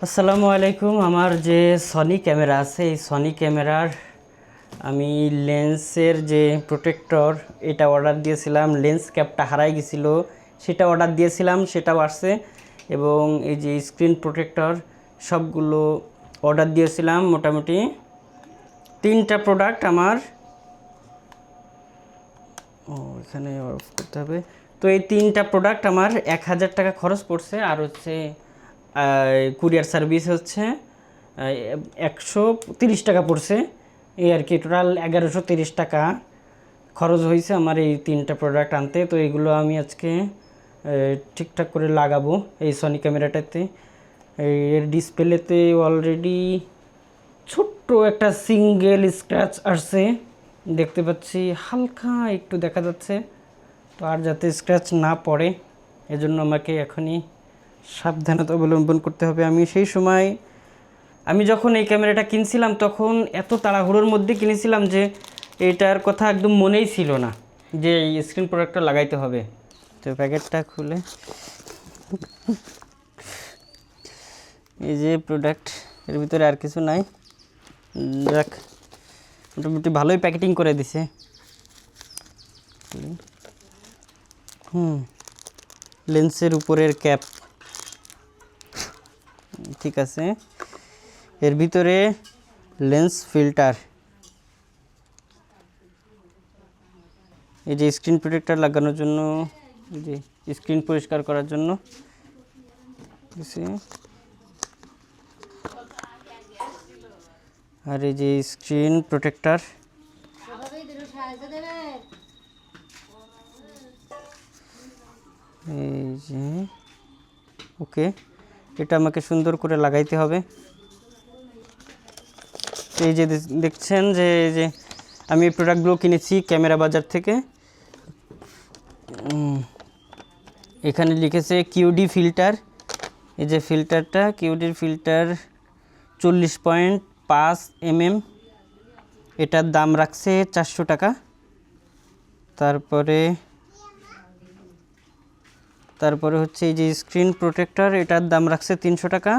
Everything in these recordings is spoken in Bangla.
আসসালামু আলাইকুম। আমার যে সনি ক্যামেরা আছে, এই সনি ক্যামেরার আমি লেন্সের যে প্রোটেক্টর এটা অর্ডার দিয়েছিলাম। লেন্স ক্যাপটা হারাই গেছিল, সেটা অর্ডার দিয়েছিলাম, সেটাও আসছে। এবং এই যে স্ক্রিন প্রোটেক্টর সবগুলো অর্ডার দিয়েছিলাম। মোটামুটি 3টা প্রোডাক্ট আমার এখানে অফ করতে হবে। তো এই 3টা প্রোডাক্ট আমার 1000 টাকা খরচ পড়ছে। আর হচ্ছে কুরিয়ার সার্ভিস হচ্ছে 130 টাকা পড়ছে। এই আর কি, টোটাল 1130 টাকা খরচ হয়েছে আমার এই 3টা প্রোডাক্ট আনতে। তো এগুলো আমি আজকে ঠিকঠাক করে লাগাবো এই সনি ক্যামেরাটাতে। এর ডিসপ্লেতে অলরেডি ছোট্ট একটা সিঙ্গেল স্ক্র্যাচ আসছে, দেখতে পাচ্ছি, হালকা একটু দেখা যাচ্ছে। তো আর যাতে স্ক্র্যাচ না পড়ে এজন্য আমাকে এখনই সাবধানতা অবলম্বন করতে হবে। আমি যখন এই ক্যামেরাটা কিনছিলাম তখন এত তাড়াহুড়োর মধ্যে কিনেছিলাম যে এটার কথা একদম মনেই ছিল না যে এই স্ক্রিন প্রোটেক্টর লাগাইতে হবে। তো প্যাকেটটা খুলে এই যে প্রোডাক্ট, এর ভিতরে আর কিছু নাই। যাক, মোটামুটি ভালোই প্যাকেটিং করে দিছে। লেন্সের উপরের ক্যাপ ঠিক আছে। এর ভিতরে লেন্স ফিল্টার, এই যে স্ক্রিন প্রোটেক্টর লাগানোর জন্য, এই যে স্ক্রিন পরিষ্কার করার জন্য। আর এই যে স্ক্রিন প্রোটেক্টর, এই যে ওকে, এটা আমাকে সুন্দর করে লাগাইতে হবে। এই যে দেখছেন যে এই যে আমি এই প্রোডাক্টগুলো কিনেছি ক্যামেরা বাজার থেকে। এখানে লিখেছে কিউডি ফিল্টার। এই যে ফিল্টারটা, কিউডির ফিল্টার 40.5 mm, এটার দাম রাখছে 400 টাকা। তারপরে হচ্ছে এই যে স্ক্রিন প্রোটেক্টর, এটার দাম রাখছে 300 টাকা।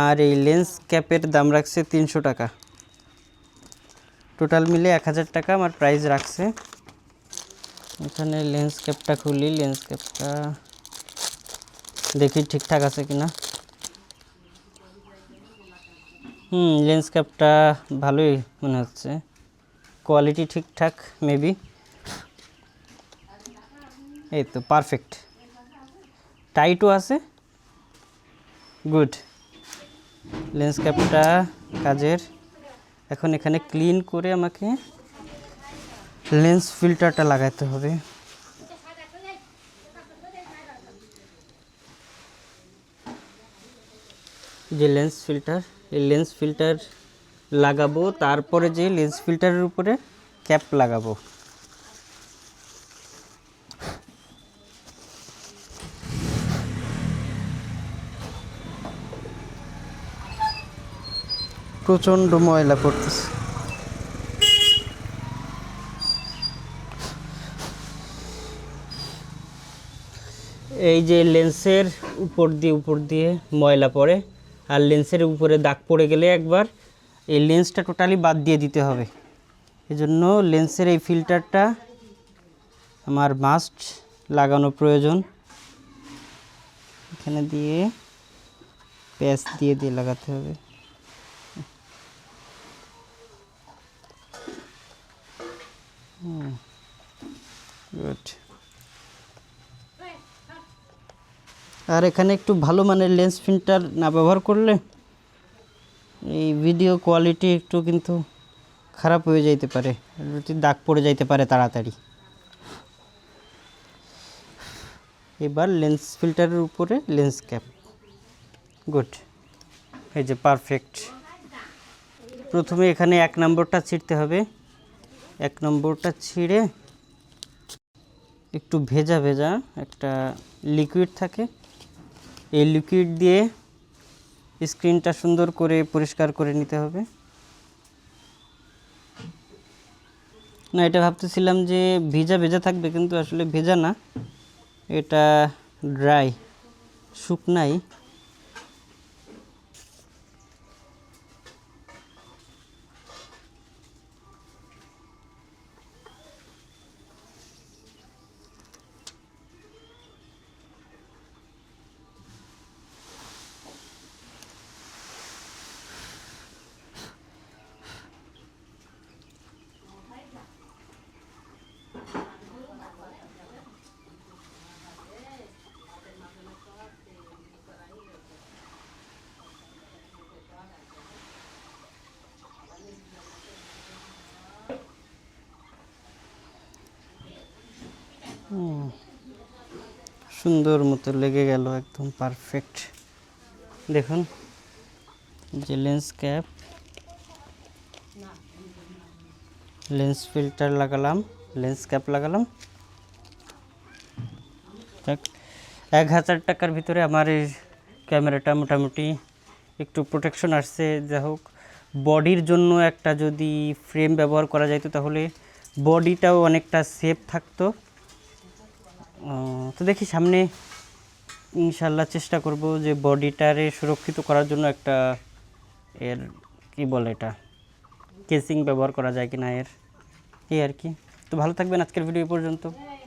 আর এই লেন্স ক্যাপের দাম রাখছে 300 টাকা। টোটাল মিলে 1000 টাকা আমার প্রাইস রাখছে। এখানে লেন্স ক্যাপটা খুলি, লেন্স ক্যাপটা দেখি ঠিকঠাক আছে কিনা। লেন্স ক্যাপটা ভালোই মনে হচ্ছে, কোয়ালিটি ঠিকঠাক মেবি। এই তো পারফেক্ট, টাইটও আছে, গুড। লেন্স ক্যাপটা কাজের। এখন এখানে ক্লিন করে আমাকে লেন্স ফিল্টারটা লাগাতে হবে। যে লেন্স ফিল্টার, এই লেন্স ফিল্টার লাগাবো, তারপরে যে লেন্স ফিল্টারের উপরে ক্যাপ লাগাবো। প্রচণ্ড ময়লা পড়তেছে। এই যে লেন্সের উপর দিয়ে ময়লা পড়ে, আর লেন্সের উপরে দাগ পড়ে গেলে একবার এই লেন্সটা টোটালি বাদ দিয়ে দিতে হবে। এজন্য লেন্সের এই ফিল্টারটা আমার মাস্ট লাগানো প্রয়োজন। এখানে দিয়ে প্যাচ দিয়ে লাগাতে হবে। গুড। আর এখানে একটু ভালো মানের লেন্স ফিল্টার না ব্যবহার করলে এই ভিডিও কোয়ালিটি একটু কিন্তু খারাপ হয়ে যাইতে পারে, দাগ পড়ে যাইতে পারে তাড়াতাড়ি। এবার লেন্স ফিল্টারের উপরে লেন্স ক্যাপ, গুড। এই যে পারফেক্ট। প্রথমে এখানে 1 নম্বরটা ছিঁড়তে হবে। 1 নম্বরটা ছিঁড়ে একটু ভেজা ভেজা একটা লিকুইড থাকে, এই লিকুইড দিয়ে স্ক্রিনটা সুন্দর করে পরিষ্কার করে নিতে হবে। না, এটা ভাবতেছিলাম যে ভেজা ভেজা থাকবে, কিন্তু আসলে ভেজা না, এটা ড্রাই, শুকনাই। সুন্দর মতো লেগে গেল, একদম পারফেক্ট। দেখুন যে লেন্স ক্যাপ, লেন্স ফিল্টার লাগালাম, লেন্স ক্যাপ লাগালাম। 1000 টাকার ভিতরে আমার এই ক্যামেরাটা মোটামুটি একটু প্রোটেকশন আসছে। যাই হোক, বডির জন্য একটা যদি ফ্রেম ব্যবহার করা যাইতো তাহলে বডিটাও অনেকটা সেফ থাকতো। তো দেখি সামনে ইনশাল্লাহ চেষ্টা করব যে বডিটারে সুরক্ষিত করার জন্য একটা এর কি বলে এটা কেসিং ব্যবহার করা যায় কিনা এর, এই আর কি। তো ভালো থাকবেন, আজকের ভিডিও পর্যন্ত।